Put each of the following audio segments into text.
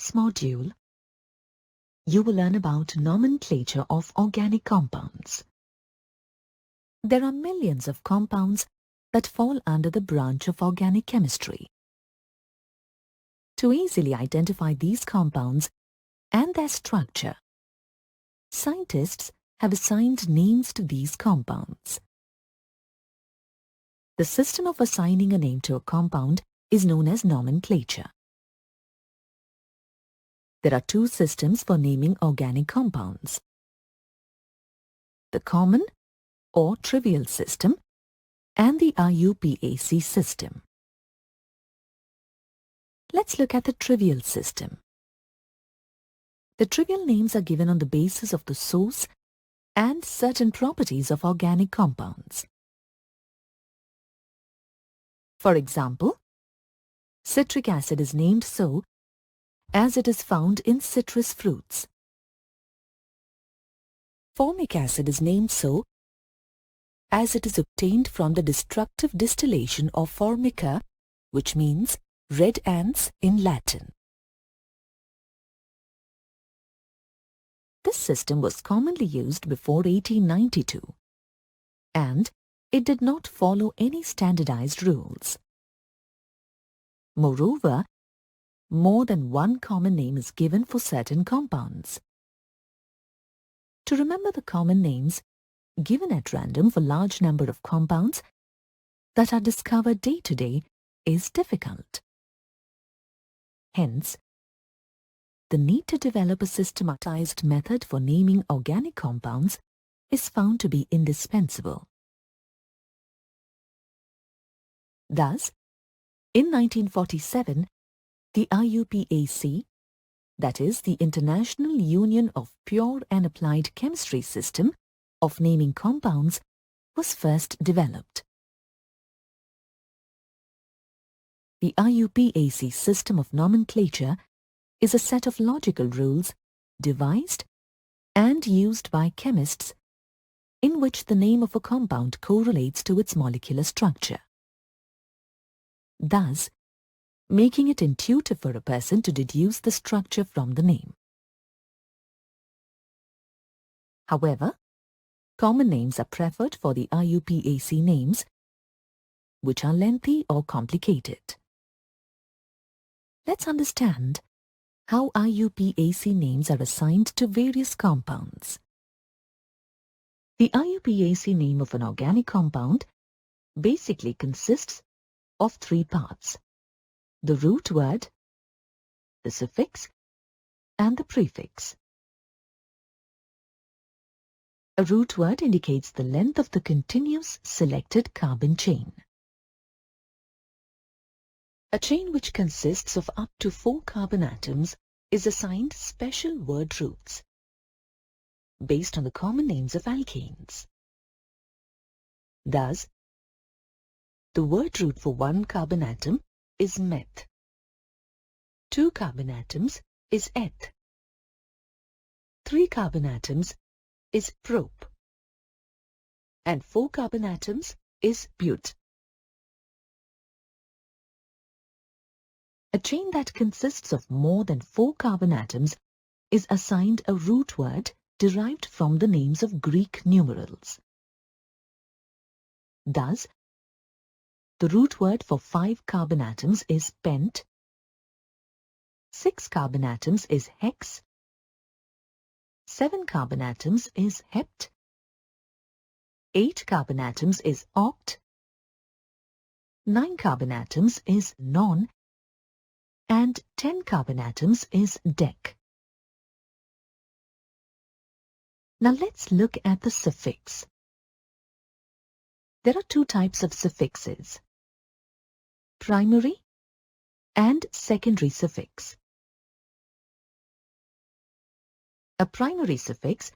this module, you will learn about nomenclature of organic compounds. There are millions of compounds that fall under the branch of organic chemistry. To easily identify these compounds and their structure, scientists have assigned names to these compounds. The system of assigning a name to a compound is known as nomenclature. There are two systems for naming organic compounds: the common or trivial system and the IUPAC system. Let's look at the trivial system. The trivial names are given on the basis of the source and certain properties of organic compounds. For example, citric acid is named so as it is found in citrus fruits. Formic acid is named so as it is obtained from the destructive distillation of formica, which means red ants in Latin. This system was commonly used before 1892, and it did not follow any standardized rules. Moreover, more than one common name is given for certain compounds. To remember the common names given at random for large number of compounds that are discovered day to day is difficult. Hence, the need to develop a systematized method for naming organic compounds is found to be indispensable. Thus, in 1947, the IUPAC, that is the International Union of Pure and Applied Chemistry system of naming compounds, was first developed. The IUPAC system of nomenclature is a set of logical rules devised and used by chemists in which the name of a compound correlates to its molecular structure, thus making it intuitive for a person to deduce the structure from the name. However, common names are preferred for the IUPAC names, which are lengthy or complicated. Let's understand how IUPAC names are assigned to various compounds. The IUPAC name of an organic compound basically consists of three parts: the root word, the suffix, and the prefix. A root word indicates the length of the continuous selected carbon chain. A chain which consists of up to 4 carbon atoms is assigned special word roots based on the common names of alkanes. Thus, the word root for 1 carbon atom is meth, 2 carbon atoms is eth, 3 carbon atoms is prop, and 4 carbon atoms is but. A chain that consists of more than 4 carbon atoms is assigned a root word derived from the names of Greek numerals. Thus, the root word for 5 carbon atoms is pent, 6 carbon atoms is hex, 7 carbon atoms is hept, 8 carbon atoms is oct, 9 carbon atoms is non, and 10 carbon atoms is dec. Now let's look at the suffix. There are 2 types of suffixes: primary and secondary suffix. A primary suffix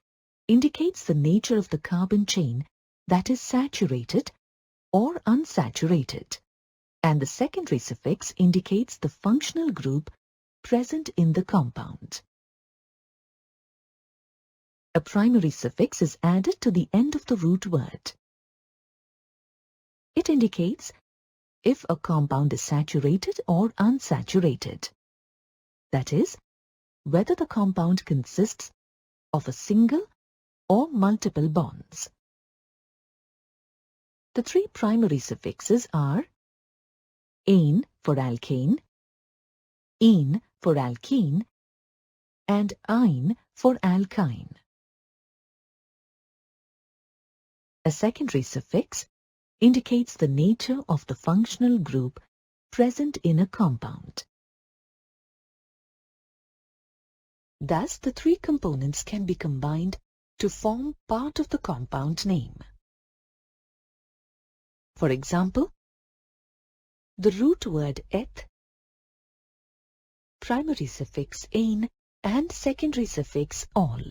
indicates the nature of the carbon chain that is saturated or unsaturated, and the secondary suffix indicates the functional group present in the compound. A primary suffix is added to the end of the root word. It indicates if a compound is saturated or unsaturated. That is, whether the compound consists of a single or multiple bonds. The three primary suffixes are ane for alkane, ene for alkene, and ine for alkyne. A secondary suffix indicates the nature of the functional group present in a compound. Thus, the three components can be combined to form part of the compound name. For example, the root word eth, primary suffix ane, and secondary suffix all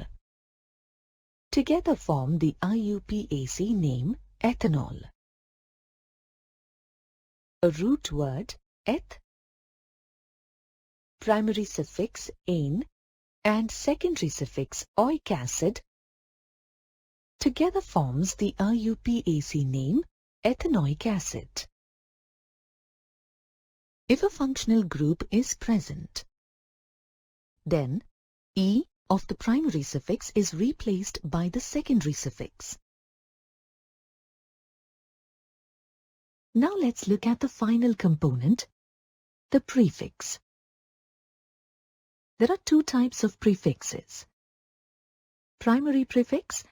together form the IUPAC name ethanol. A root word eth, primary suffix ane, and secondary suffix oic acid together forms the IUPAC name ethanoic acid. If a functional group is present, then E of the primary suffix is replaced by the secondary suffix. Now let's look at the final component, the prefix. There are two types of prefixes: primary prefix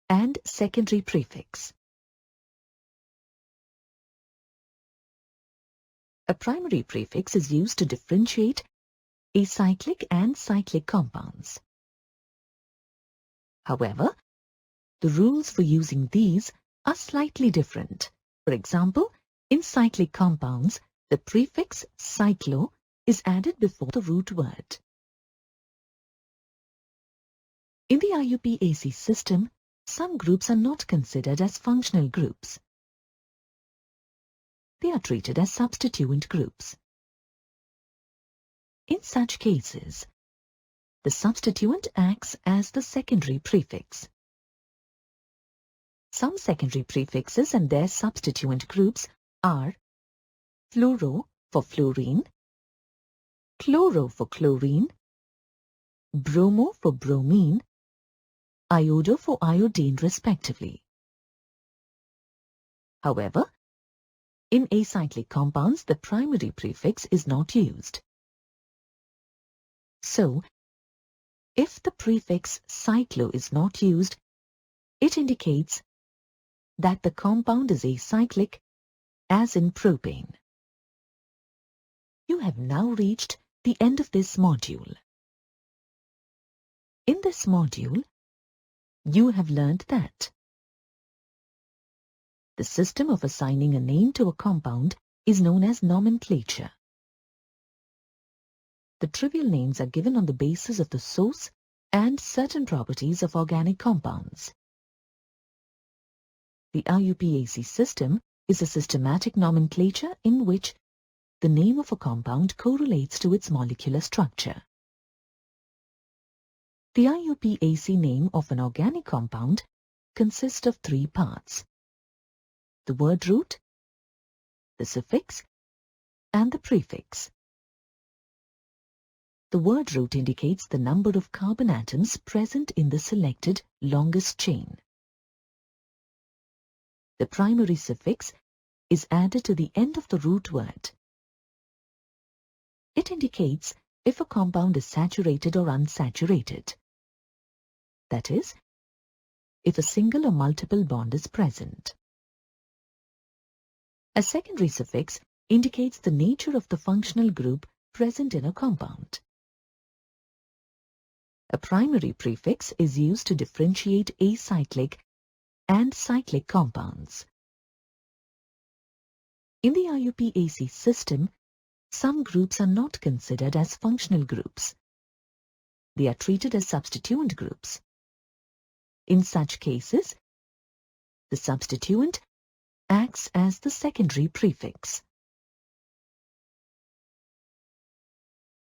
and secondary prefix. A primary prefix is used to differentiate acyclic and cyclic compounds. However, the rules for using these are slightly different. For example, in cyclic compounds, the prefix cyclo is added before the root word. In the IUPAC system, some groups are not considered as functional groups. They are treated as substituent groups. In such cases, the substituent acts as the secondary prefix. Some secondary prefixes and their substituent groups are fluoro for fluorine, chloro for chlorine, bromo for bromine, iodo for iodine respectively. However, in acyclic compounds, the primary prefix is not used. So, if the prefix cyclo is not used, it indicates that the compound is acyclic, as in propane. You have now reached the end of this module. In this module, you have learned that the system of assigning a name to a compound is known as nomenclature. The trivial names are given on the basis of the source and certain properties of organic compounds. The IUPAC system is a systematic nomenclature in which the name of a compound correlates to its molecular structure. The IUPAC name of an organic compound consists of three parts: the word root, the suffix, and the prefix. The word root indicates the number of carbon atoms present in the selected longest chain. The primary suffix is added to the end of the root word. It indicates if a compound is saturated or unsaturated. That is, if a single or multiple bond is present. A secondary suffix indicates the nature of the functional group present in a compound. A primary prefix is used to differentiate acyclic and cyclic compounds. In the IUPAC system, some groups are not considered as functional groups. They are treated as substituent groups. In such cases, the substituent acts as the secondary prefix.